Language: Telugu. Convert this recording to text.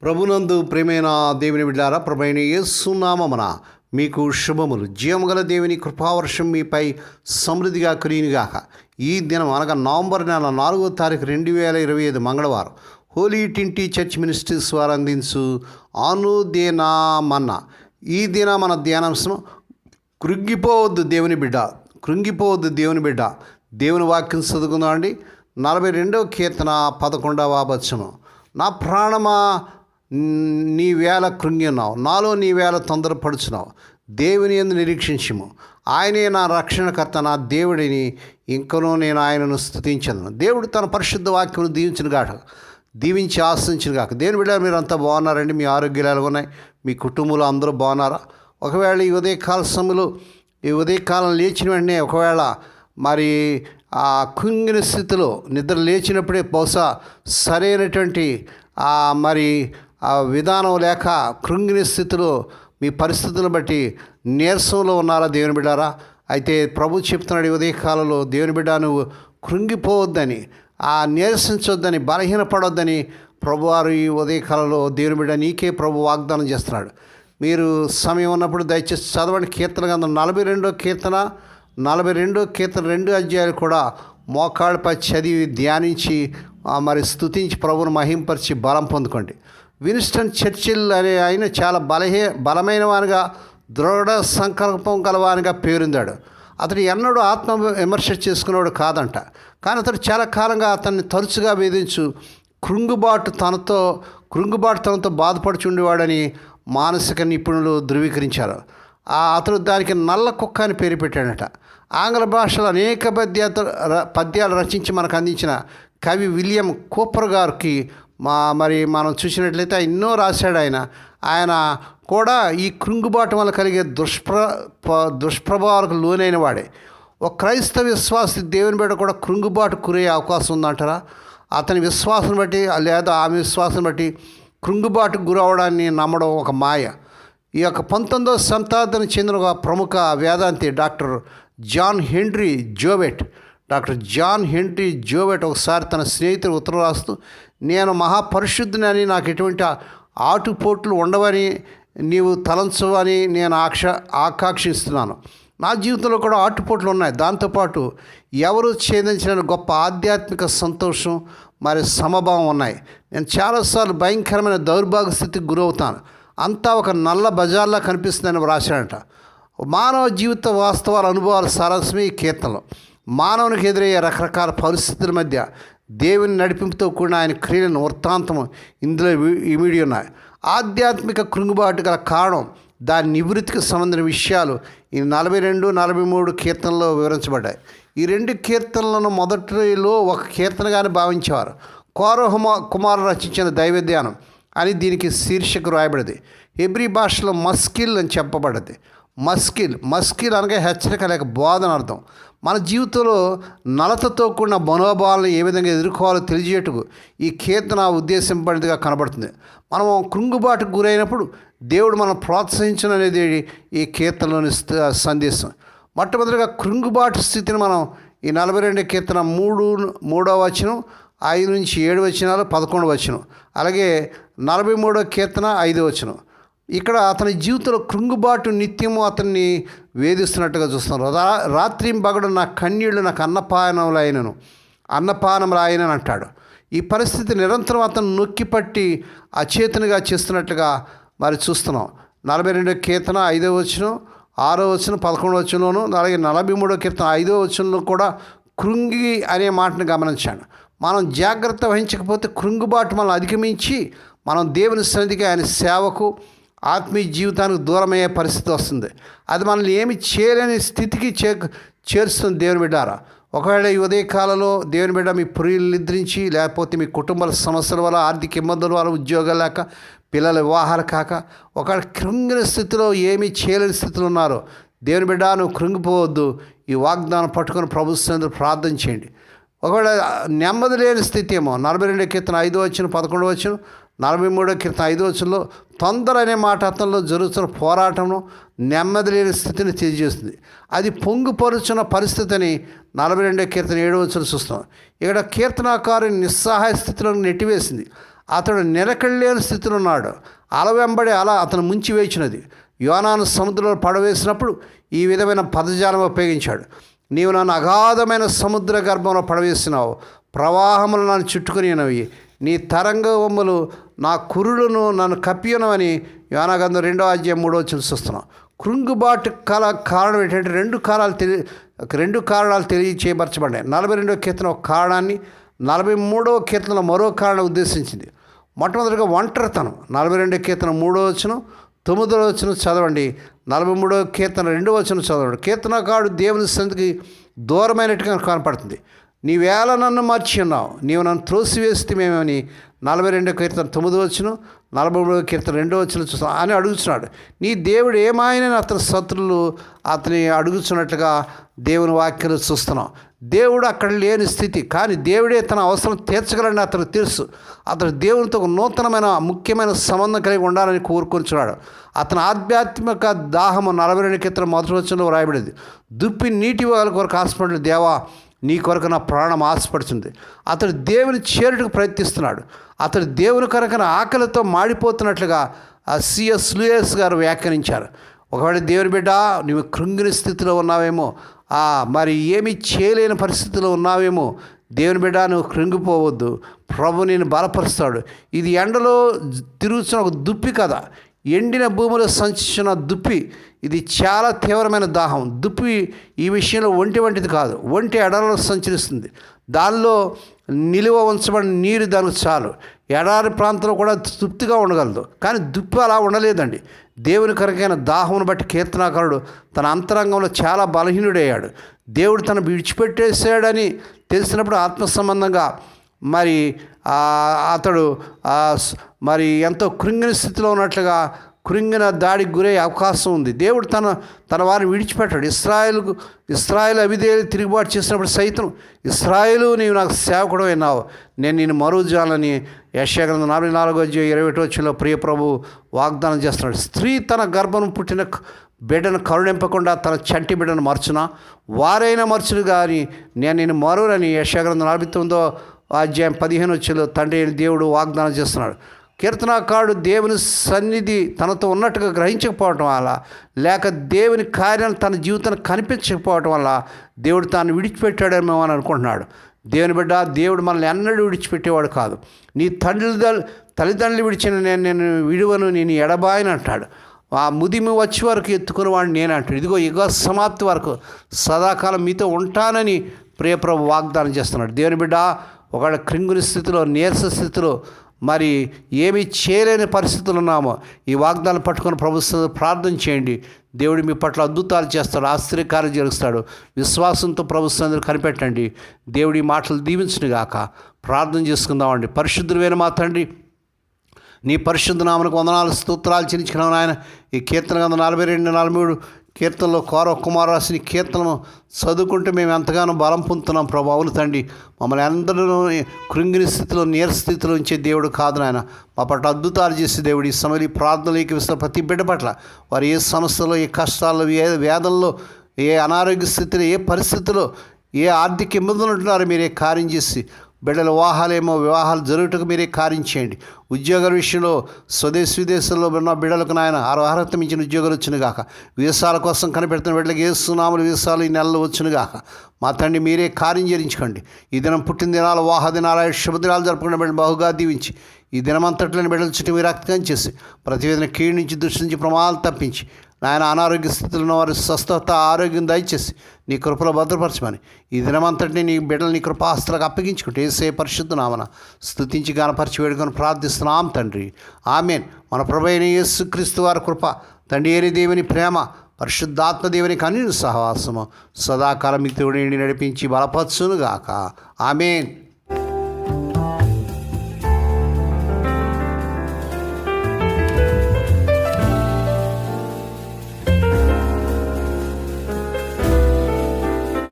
ప్రభునందు ప్రేమైన దేవుని బిడ్డారా, ప్రభువైన యేసు నామమున మీకు శుభములు. జీవముగల దేవుని కృపావర్షం మీపై సమృద్ధిగా కురియునుగాక. ఈ దినం అనగా నవంబర్ నెల 4వ తారీఖు 2025 మంగళవారం హోలీ ట్రింటీ చర్చ్ మినిస్ట్రీస్ వారు అందించు అనుదినమన్నా. ఈ దిన మన ధ్యానాంశం కృంగిపోవద్దు దేవుని బిడ్డ, కృంగిపోవద్దు దేవుని బిడ్డ. దేవుని వాక్యం చదువుకుందాం అండి. 42వ కీర్తన 11వ వచనం. నా ప్రాణమా నీ వేళ కృంగి ఉన్నావు, నాలో నీ వేళ తొందరపడుచున్నావు. దేవుని యందు నిరీక్షించుము, ఆయనే నా రక్షణకర్త, నా దేవుడిని ఇంకనూ నేను ఆయనను స్తుతించను. దేవుడు తన పరిశుద్ధ వాక్యమును దీవించి ఆశించును గాక. దేవుని బిడ్డ, మీరు అంతా బాగున్నారండి? మీ ఆరోగ్యాలు ఎలా ఉన్నాయి? మీ కుటుంబంలో అందరూ బాగున్నారా? ఒకవేళ ఈ ఉదయకాలం లేచిన వెంటనే ఒకవేళ మరి ఆ కృంగిన స్థితిలో నిద్ర లేచినప్పుడే బహుశా సరైనటువంటి మరి ఆ విధానం లేక కృంగిన స్థితిలో మీ పరిస్థితులను బట్టి నీరసంలో ఉన్నారా దేవుని బిడ్డారా? అయితే ప్రభు చెప్తున్నాడు ఈ ఉదయకాలంలో, దేవుని బిడ్డ నువ్వు కృంగిపోవద్దని, నీరసించొద్దని, బలహీనపడొద్దని ప్రభువారు ఈ ఉదయకాలంలో దేవుని బిడ్డ నీకే ప్రభు వాగ్దానం చేస్తున్నాడు. మీరు సమయం ఉన్నప్పుడు దయచేసి చదవండి. కీర్తన గ్రంథం 42వ కీర్తన 2 అధ్యాయాలు కూడా మోకాళ్ళపై చదివి ధ్యానించి మరి స్తుతించి ప్రభువును మహింపరిచి బలం పొందుకోండి. విన్స్టన్ చర్చిల్ అనే ఆయన చాలా బలమైన వానిగా, దృఢ సంకల్పం గలవానిగా పేరొందాడు. అతడు ఎన్నడూ ఆత్మ విమర్శ చేసుకునేవాడు కాదంట. కానీ అతడు చాలా కాలంగా అతన్ని తరచుగా వేధించు కృంగుబాటు తనతో బాధపడుచుండేవాడని మానసిక నిపుణులు ధృవీకరించారు. అతడు దానికి నల్ల కుక్క అని పేరు పెట్టాడట. ఆంగ్ల భాషలో అనేక పద్యాలు రచించి మనకు అందించిన కవి విలియం కూపర్ గారికి మరి మనం చూసినట్లయితే ఎన్నో రాశాడు. ఆయన కూడా ఈ కృంగుబాటు వల్ల కలిగే దుష్ప్రభావాలకు లోనైన వాడే. ఒక క్రైస్తవ విశ్వాసి దేవుని బిడ్డ కూడా కృంగుబాటు కురే అవకాశం ఉందంటారా? అతని విశ్వాసం బట్టి లేదా ఆమె విశ్వాసం బట్టి కృంగుబాటుకు గురవడాన్ని నమ్మడం ఒక మాయ. ఈ యొక్క 19వ శతాబ్దానికి చెందిన ఒక ప్రముఖ వేదాంతి డాక్టర్ జాన్ హెన్రీ జోవెట్ ఒకసారి తన స్నేహితుడు ఉత్తరం రాస్తూ, నేను మహాపరిశుద్ధుని అని, నాకు ఎటువంటి ఆటుపోట్లు ఉండవని నీవు తలంచవని నేను ఆకాంక్షిస్తున్నాను. నా జీవితంలో కూడా ఆటుపోట్లు ఉన్నాయి. దాంతోపాటు ఎవరు ఛేదించిన గొప్ప ఆధ్యాత్మిక సంతోషం మరి సమభావం ఉన్నాయి. నేను చాలాసార్లు భయంకరమైన దౌర్భాగ్య స్థితికి గురవుతాను. అంతా ఒక నల్ల బజార్లా కనిపిస్తుందని రాశాడట. మానవ జీవిత వాస్తవాల అనుభవాల సారాంశమే ఈ కీర్తనలో. మానవునికి ఎదురయ్యే రకరకాల పరిస్థితుల మధ్య దేవుని నడిపింపుతో కూడిన ఆయన క్రియలను వృత్తాంతము ఇందులో ఇమిడి ఉన్నాయి. ఆధ్యాత్మిక కృంగుబాటు గల కారణం, దాని నివృత్తికి సంబంధించిన విషయాలు ఈ 42, 43 కీర్తనలో వివరించబడ్డాయి. ఈ 2 కీర్తనలను మొదటిలో ఒక కీర్తనగానే భావించేవారు. కోరహ కుమారుడు రచించిన దైవధ్యానం అని దీనికి శీర్షిక రాయబడింది. హెబ్రీ భాషలో మస్కిల్ అని చెప్పబడ్డది. మస్కిల్ అనగా హెచ్చరిక లేక బోధన అర్థం. మన జీవితంలో నలతతో కూడిన మనోభావాలను ఏ విధంగా ఎదుర్కోవాలో తెలియజేయటకు ఈ కీర్తన ఉద్దేశింపబడినదిగా కనబడుతుంది. మనం కృంగుబాటుకు గురైనప్పుడు దేవుడు మనం ప్రోత్సహించడం అనేది ఈ కీర్తనలోని సందేశం. మొట్టమొదటిగా కృంగుబాటు స్థితిని మనం ఈ 42 కీర్తన 3వ వచనం, 5 నుంచి 7 వచనాలు, 11 వచనం, అలాగే 43వ కీర్తన 5వ వచనం. ఇక్కడ అతని జీవితంలో కృంగుబాటు నిత్యము అతన్ని వేధిస్తున్నట్టుగా చూస్తున్నారు. రాత్రింబగడు నా కన్నీళ్లు నాకు అన్నపానములైనను అంటాడు. ఈ పరిస్థితి నిరంతరం అతను నొక్కిపట్టి అచేతనగా చేస్తున్నట్లుగా మరి చూస్తున్నాం. 42వ కీర్తన 5వ వచనం, 6వ వచనం, 11వ వచనంలోను, అలాగే 43వ కీర్తన 5వ వచనంలో కూడా కృంగి అనే మాటను గమనించాను. మనం జాగ్రత్త వహించకపోతే కృంగుబాటు మనల్ని అధిగమించి మనం దేవుని సన్నిధికి, ఆయన సేవకు, ఆత్మీయ జీవితానికి దూరమయ్యే పరిస్థితి వస్తుంది. అది మనల్ని ఏమి చేయలేని స్థితికి చేరుస్తుంది దేవుని బిడ్డారా. ఒకవేళ ఈ ఉదయకాలంలో దేవుని బిడ్డ మీ ప్రియులు నిద్రించి, లేకపోతే మీ కుటుంబాల సమస్యల వల్ల, ఆర్థిక ఇబ్బందుల వల్ల, ఉద్యోగాలు లేక, పిల్లల వివాహాలు కాక, ఒకవేళ కృంగిన స్థితిలో ఏమీ చేయలేని స్థితిలో ఉన్నారో, దేవుని బిడ్డ నువ్వు కృంగిపోవద్దు. ఈ వాగ్దానం పట్టుకొని ప్రభు సన్నిధిలో ప్రార్థన చేయండి. ఒకవేళ నెమ్మది లేని స్థితి ఏమో 42 కీర్తన 5వ వచనం, 11వ వచనం, 43వ కీర్తన 5వ వచనంలో తొందర అనే మాట అతనిలో జరుగుతున్న పోరాటంను, నెమ్మది లేని స్థితిని తెలియజేస్తుంది. అది పొంగుపరుచున్న పరిస్థితిని 42వ కీర్తన 7వ వచనం చూస్తాం. ఇక్కడ కీర్తనాకారు నిస్సహాయ స్థితిలో నెట్టివేసింది. అతడు నిలకడలేని స్థితిలో ఉన్నాడు. అల వెంబడి అల అతను ముంచి వేచినది. యోనాను సముద్రంలో పడవేసినప్పుడు ఈ విధమైన పదజాలం ఉపయోగించాడు. నీవు నన్ను అగాధమైన సముద్ర గర్భంలో పడవేసినావు, ప్రవాహములు నన్ను చుట్టుకునినవి, నీ తరంగములు నా కురులను నన్ను కప్పినవని యోనా గ్రంథం 2:3 చూస్తున్నాం. కృంగుబాటు కారణం ఏంటంటే రెండు కారణాలు తెలియచేయబరచబడ్డాయి. 42వ కీర్తన ఒక కారణాన్ని, 43వ కీర్తన మరో కారణం ఉద్దేశించింది. మొట్టమొదటిగా ఒంటరితనం. 42వ కీర్తన 3వ వచనం, 9వ వచనం చదవండి. 43వ కీర్తన 2వ వచనం చదవండి. కీర్తనకారుడు దేవుని సన్నిధికి దూరమైనట్టుగా కనపడుతుంది. నీవేళ నన్ను మర్చి ఉన్నావు, నీవు నన్ను త్రోసివేస్తేమేమని 42వ కీర్తన 9వ వచనం, 43వ కీర్తన 2వ వచనం చూస్తాం అని అడుగుతున్నాడు. నీ దేవుడు ఏమాయన అతని శత్రులు అతని అడుగుతున్నట్లుగా దేవుని వాక్యాలు చూస్తున్నాం. దేవుడు అక్కడ లేని స్థితి, కానీ దేవుడే తన అవసరం తీర్చగలని అతను తెలుసు. అతను దేవునితో ఒక నూతనమైన ముఖ్యమైన సంబంధం కలిగి ఉండాలని కోరుకుంటున్నాడు. అతని ఆధ్యాత్మిక దాహము 42వ కీర్తన 1వ వచనంలో రాయబడింది. దుప్పి నీటి వాళ్ళ కొరకు ఆశపడిన దేవా, నీ కొరకు నా ప్రాణం ఆశపడుతుంది. అతడు దేవుని చేరుటకు ప్రయత్నిస్తున్నాడు. అతడు దేవుని కొరకున ఆకలితో మాడిపోతున్నట్లుగా C.S. లూయిస్ గారు వ్యాఖ్యానించారు. ఒకవేళ దేవుని బిడ్డ నువ్వు కృంగిన స్థితిలో ఉన్నావేమో, మరి ఏమీ చేయలేని పరిస్థితిలో ఉన్నావేమో, దేవుని బిడ్డ నువ్వు కృంగిపోవద్దు. ప్రభు నేను బలపరుస్తాడు. ఇది ఎండలో తిరుగుతున్న ఒక దుప్పి కదా, ఎండిన భూమిలో సంచరించిన దుప్పి. ఇది చాలా తీవ్రమైన దాహం. దుప్పి ఈ విషయంలో ఒంటి వంటిది కాదు. ఒంటి ఎడారిలో సంచరిస్తుంది. దానిలో నిలువ ఉంచబడిన నీరు దానికి చాలు. ఎడారి ప్రాంతంలో కూడా తృప్తిగా ఉండగలదు. కానీ దుప్పి అలా ఉండలేదండి. దేవుని కొరకైన దాహమును బట్టి కీర్తనాకారుడు తన అంతరంగంలో చాలా బలహీనుడయ్యాడు. దేవుడు తను విడిచిపెట్టేశాడని తెలిసినప్పుడు ఆత్మ సంబంధంగా మరి అతడు మరి ఎంతో కృంగిన స్థితిలో ఉన్నట్లుగా కృంగిన దాడికి గురయ్యే అవకాశం ఉంది. దేవుడు తన వారిని విడిచిపెట్టాడు. ఇశ్రాయేలు అవిధేయులు తిరుగుబాటు చేసినప్పుడు సైతం, ఇశ్రాయేలు నీవు నాకు సేవకుడు అయినావు, నేను నిన్ను మరువజాలని యెషయా గ్రంథం 44:21 ప్రియ ప్రభు వాగ్దానం చేస్తున్నాడు. స్త్రీ తన గర్భం పుట్టిన బిడ్డను కరుణింపకుండా తన చంటి బిడ్డను మర్చునా, వారైనా మర్చును కానీ నేను నిన్ను మరువని యెషయా గ్రంథం 49:15 తండ్రి అయిన దేవుడు వాగ్దానం చేస్తున్నాడు. కీర్తనాకారుడు దేవుని సన్నిధి తనతో ఉన్నట్టుగా గ్రహించకపోవటం వల్ల, లేక దేవుని కార్యాలు తన జీవితాన్ని కనిపించకపోవటం వల్ల దేవుడు తాను విడిచిపెట్టాడేమో అని అనుకుంటున్నాడు. దేవుని బిడ్డ, దేవుడు మనల్ని ఎన్నడూ విడిచిపెట్టేవాడు కాదు. నీ తల్లిదండ్రులు విడిచిన నేను విడువను, నేను ఎడబాయని అంటాడు. ఆ ముదిమి వచ్చే వరకు ఎత్తుకున్న వాడిని నేను అంటాడు. ఇదిగో యుగ సమాప్తి వరకు సదాకాలం మీతో ఉంటానని ప్రియప్రభు వాగ్దానం చేస్తున్నాడు. దేవుని బిడ్డ, ఒకవేళ కృంగుని స్థితిలో, నీరస స్థితిలో, మరి ఏమీ చేయలేని పరిస్థితులు ఉన్నామో, ఈ వాగ్దానం పట్టుకొని ప్రభుత్వం ప్రార్థన చేయండి. దేవుడు మీ పట్ల అద్భుతాలు చేస్తాడు, ఆశ్చర్యకార్యం జరుగుతాడు. విశ్వాసంతో ప్రభుత్వం కనిపెట్టండి. దేవుడి మాటలు దీవించును గాక. ప్రార్థన చేసుకుందామండి. పరిశుద్ధుడైన మా తండ్రి, నీ పరిశుద్ధ నామమునకు వందనాలు స్తోత్రాలు చెల్లించుకున్నాను ఆయన. ఈ కీర్తన గ్రంథం 42-43 కీర్తనలో కౌరవ కుమారు రాసిన కీర్తనను చదువుకుంటే మేము ఎంతగానో బలం పొందుతున్నాం ప్రభు. అవును తండ్రి, మమ్మల్ని అందరూ కృంగిని స్థితిలో, నీరస స్థితిలో ఉంచే దేవుడు కాదు నాయన. మా పట్ల అద్భుతాలు చేసే దేవుడు. ఈ సమయంలో ప్రార్థనలోకి వస్తున్న ప్రతి బిడ్డ పట్ల వారు ఏ సమస్యలో, ఏ కష్టాల్లో, ఏ వేదనలో, ఏ అనారోగ్య స్థితిలో, ఏ పరిస్థితిలో, ఏ ఆర్థిక ఇబ్బందులు ఉంటున్నారో మీరే కార్యం చేసి, బిడ్డల వివాహాలు జరుగుటకు మీరే కార్యం చేయండి. ఉద్యోగాల విషయంలో స్వదేశ విదేశాల్లో ఉన్న బిడ్డలకు నాయన అర్హత మించిన ఉద్యోగాలు వచ్చును గాక. వీసాల కోసం కనిపెడుతున్న బిడ్డలకు ఏసునామలు వీసాలు ఈ నెలలో వచ్చును గాక. మా తండ్రి మీరే కార్యం చేయించుకోండి. ఈ దినం పుట్టిన దినాలు, వాహ దినాలు, శుభదినాలు జరుపుకున్న బిడ్డలు బహుగా దీవించి, ఈ దినమంతట్లోని బిడ్డల చుట్టూ మీరు రక్తం చేసి, ప్రతివేదన కీడు నుంచి, దృష్టి నుంచి, ప్రమాదాలు తప్పించి, నాయన అనారోగ్య స్థితిలో ఉన్న వారి స్వస్థత, ఆరోగ్యం దయచేసి నీ కృపలో భద్రపరచమని, ఈ దినమంతటిని నీ బిడ్డలు నీ కృపాస్తులకు అప్పగించుకుంటే యేసే పరిశుద్ధ నామన స్తుతించి గణపరిచి వేడుకొని ప్రార్థిస్తున్నాం తండ్రి. ఆమేన్. మన ప్రభువైన యేసుక్రీస్తు వారి కృప, తండ్రి అయిన దేవుని ప్రేమ, పరిశుద్ధాత్మ దేవునికి అన్ని సహవాసము సదాకాలం మీకు తోడేండి నడిపించి బలపరచునుగాక. ఆమేన్.